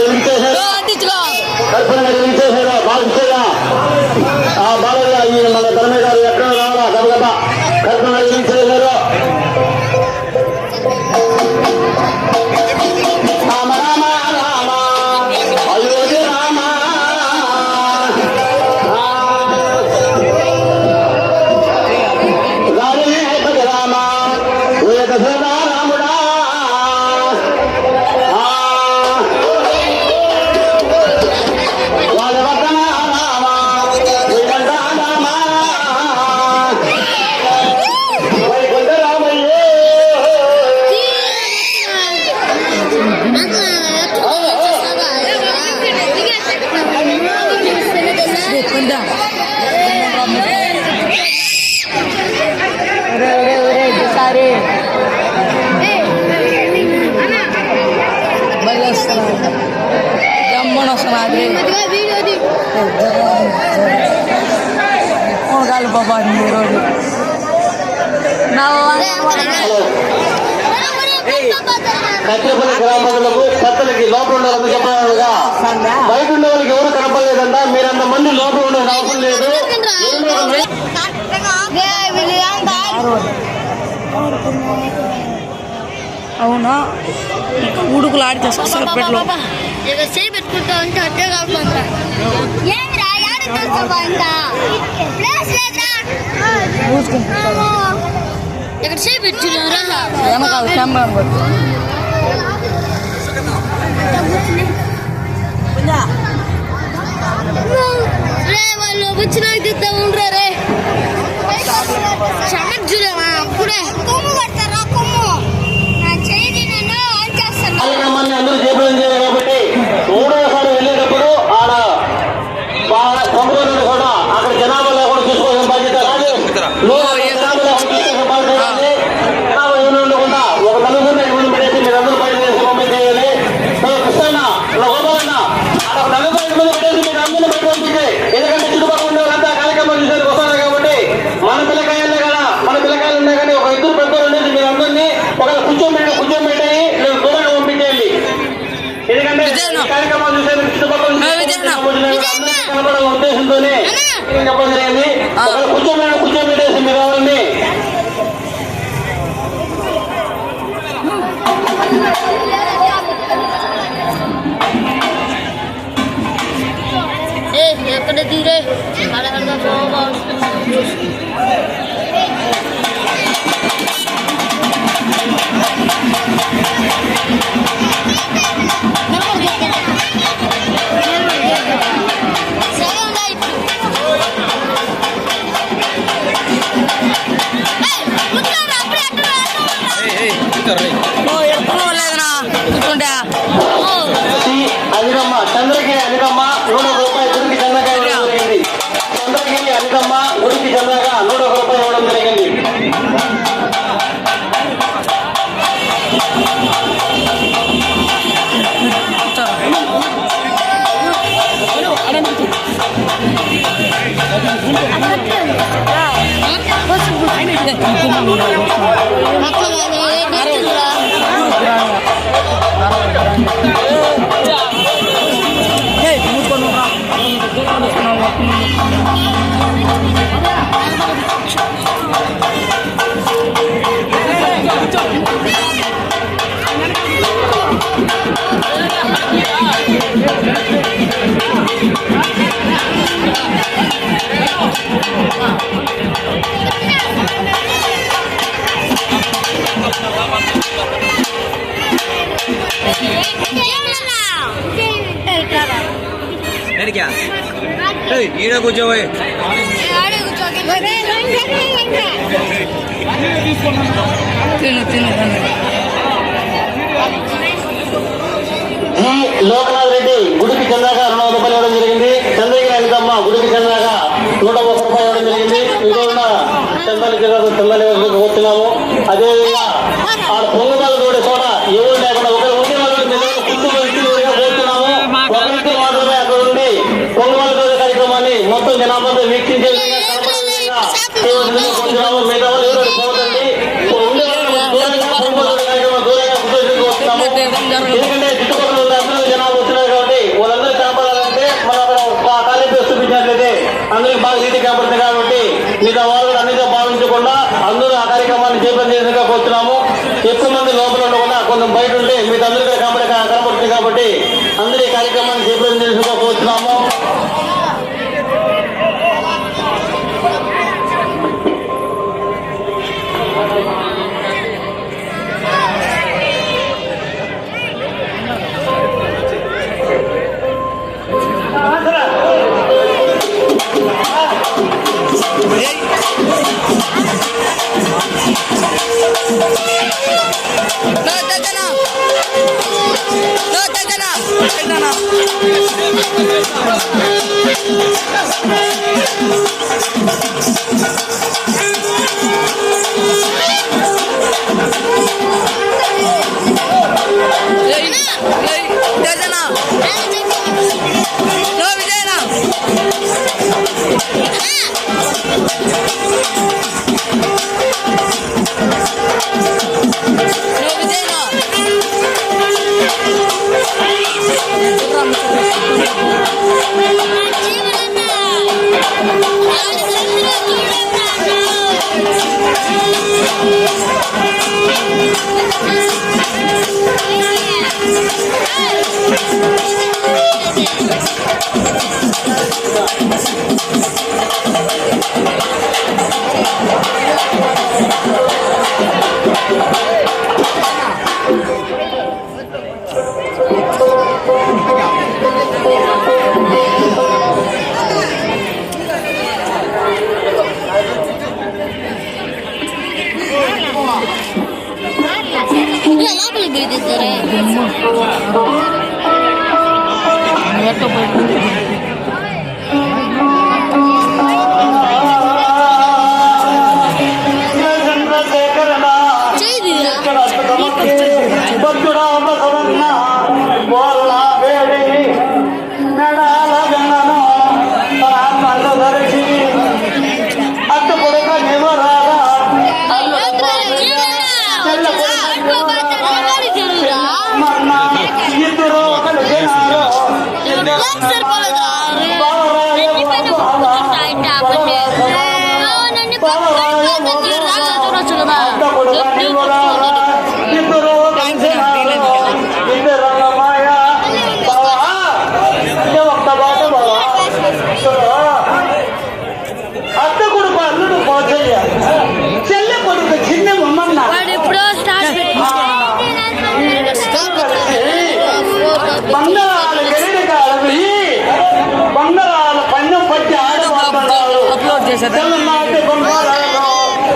వెలిగించేశారు, కర్పూరంగా వెలిగించేశారు. బాగా బాగా ఈ మన ధర్మయ్య గారు ఎక్కడ రావాలా గబగబా కర్పూరంగా వెలిగించేశారు. రామ రామ రామ అయోధ్య రామ రామ రాముడా వాళ్ళ వర్ధన రామ వైకుంఠ రామ వైకుంఠ రామయ్యే జమ్మను వస్తున్నది కాలు బాబా ఈరోజు కత్తిపల్లి గ్రామాలకు పెద్దలకి లోపల ఉండాలని చెప్పగా బయట ఉండే వాళ్ళకి ఎవరు కనపడలేదంట. మీరంత మంది లోపల ఉండే అవసరం లేదు. అవునా ఉడుకులు ఆడితే సొసైపెట్లో పెట్టుకుంటా ఉంటే అట్టే కాకుండా ఇక్కడ చేపెట్టున్నారా వెనకాల కెమెరా రే వాళ్ళు వచ్చిన ఉండరా రే సమర్థులేమా అప్పుడే కొమ్ము కడతారా కొమ్ము నా చేయి నన్ను ఆన్ చేస్తాను. అందరూ చేపలు చేయాలి కాబట్టి మూడోసారి వెళ్ళేటప్పుడు ఆడ బాగా సముద్రంలో కూడా అక్కడ జనాభా లేకుండా చూసుకోవాల్సిన బాధ్యత కాదు. ఉండకుండా ఒక నలుగురిని ఇబ్బంది పెట్టేసి మీరు అందరూ బయట చేసి పంపించేయాలి. కృష్ణ గోపాలన్న అక్కడ నలుగురు ఇబ్బంది పెట్టేసి మీరు అందరినీ బయట పంపించే. ఎందుకంటే చుట్టుపక్కల ఉండే వాళ్ళంతా కార్యక్రమాలు చూసేది వస్తారు కాబట్టి మన పిల్లకాయలే కదా మన పిల్లకాయలు ఉన్నాయి కానీ ఒక ఇద్దరు పెద్దలు ఉండేసి మీరు అందరినీ ఒక కూర్చోబెట్టి మీరు దూరంగా పంపించేయండి. ఎందుకంటే కార్యక్రమాలు చూసేది చుట్టుపక్కల కనపడాల ఉద్దేశంతోనే చెప్పడం జరిగింది. కూర్చోబెట్టేసి మీరు ఎవరిని ఎక్కడ తీరే అనికమ్మ చంద్రగిరి అనికమ్మ 100 రూపాయలు గుడికి చంద్రగా ఇవ్వడం జరిగింది. చంద్రగిరి అనికమ్మ గుడికి చంద్రగా 100 రూపాయలు ఇవ్వడం జరిగింది. ఈడ కూర్చోబోయే లోకనాథ్ రెడ్డి గుడికి చందాగా 200 రూపాయలు ఇవ్వడం జరిగింది. చంద్రగిరి అనికమ్మ గుడికి చందాగా 101 రూపాయలు ఇవ్వడం జరిగింది. ఇంకొక చందాలు వస్తున్నాము. అదేవిధంగా ఆ పొంగుదల తోడే చోట ఎవరు లేకుండా ఒకరు ఉండే వాళ్ళు పోతున్నాము. ఒకరికి మాత్రమే అక్కడ ఉండి పొంగుదల తోడే కార్యక్రమాన్ని మొత్తం జనాభాతో వీక్షించే విధంగా కొంచెం మిగతా వాళ్ళు ఎవరు పోతండి ఉండే దూరంగా పొంగుదల కార్యక్రమం దూరంగా వస్తున్నాము. ఎందుకంటే చుట్టుపక్కల అందరూ జనాభా వస్తున్నారు కాబట్టి మిగతా వాళ్ళు అన్నిగా భావించకుండా అందరూ ఆ కార్యక్రమాన్ని చేపట్టేందుకు కోరుతున్నాము. ఎక్కువ మంది లోపల ఉండకుండా కొంచెం బయట ఉంటే మీకు అందరికీ కనపడుతుంది కాబట్టి అందరూ ఈ కార్యక్రమాన్ని చేపట్టేందుకు కోరుతున్నాము.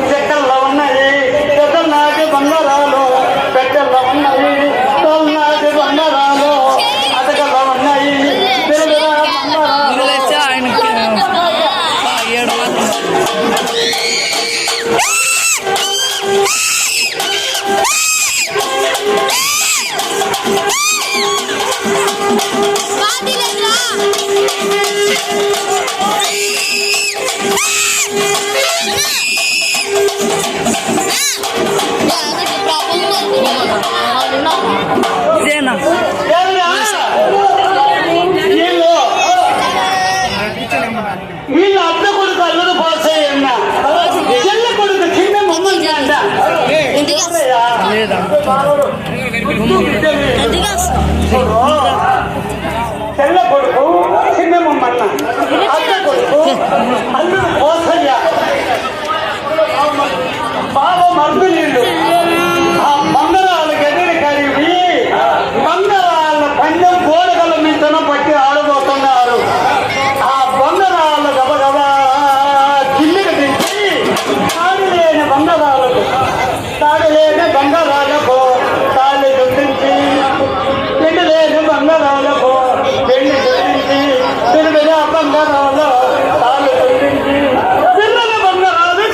చెక్కల్లో ఉన్నాయి చెక్కల్నాటి బంగారాలు పెట్టెల్లో ఉన్నాయి తోల్నాటి బంగారాలు అటకల్లో ఉన్నాయి వీళ్ళు అత్త కొడుకు అల్లుడు పోసాయన్న చెల్ల కొడుకు చిన్న మమ్మల్ని అంట చెల్ల కొడుకు చిన్న మమ్మన్న అత్త కొడుకు అల్లుడు పోసయ్య బాబా మరుదు నీళ్ళు ఆ బంగారాలు గదిని కలిపి బంగారాల పందెం గోడగల మీదన పట్టి ఆడబోతున్నారు. ఆ బంగారాలు గబగబా కిందికి తెచ్చి తాడు లేని బంగారాలకు తాళి దుద్దించి పెళ్లి లేని బంగారాలకు పెళ్లి దుద్దించి తిరిగిన బంగారాలు తాళి దుద్దించి పిల్లల బంగారాలు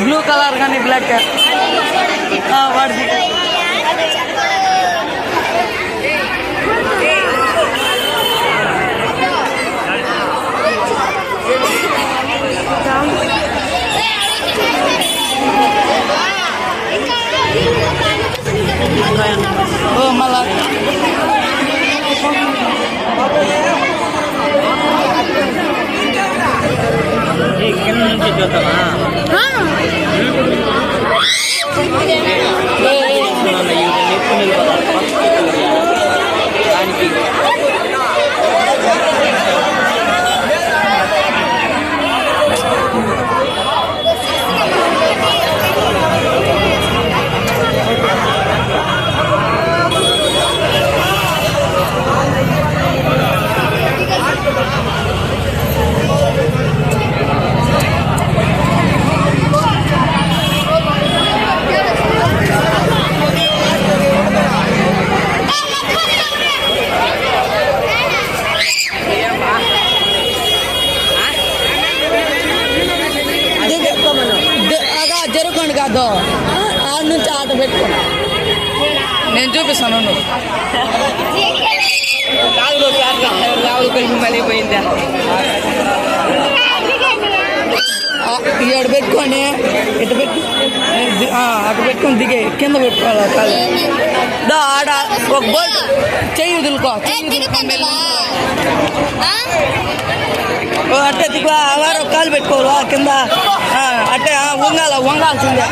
బ్లూ కలర్ కానీ బ్లాక్ వాడిది ఓ మళ్ళా కింద నుంచి చూద్దామా జరుగుకోండి కాదు ఆడ నుంచి ఆట పెట్టుకో నేను చూపిస్తాను మళ్ళీ పోయిందా ఇటు పెట్టుకొని ఇటు పెట్టు అటు పెట్టుకొని దిగే కింద పెట్టుకోవాలి కాదు ఆడ ఒక బోల్ట్ చెయ్యి వదులుకో అట్టే దిగు ఆవారు కాలు పెట్టుకోవాలి కింద అట్టే వంగాల్సిందే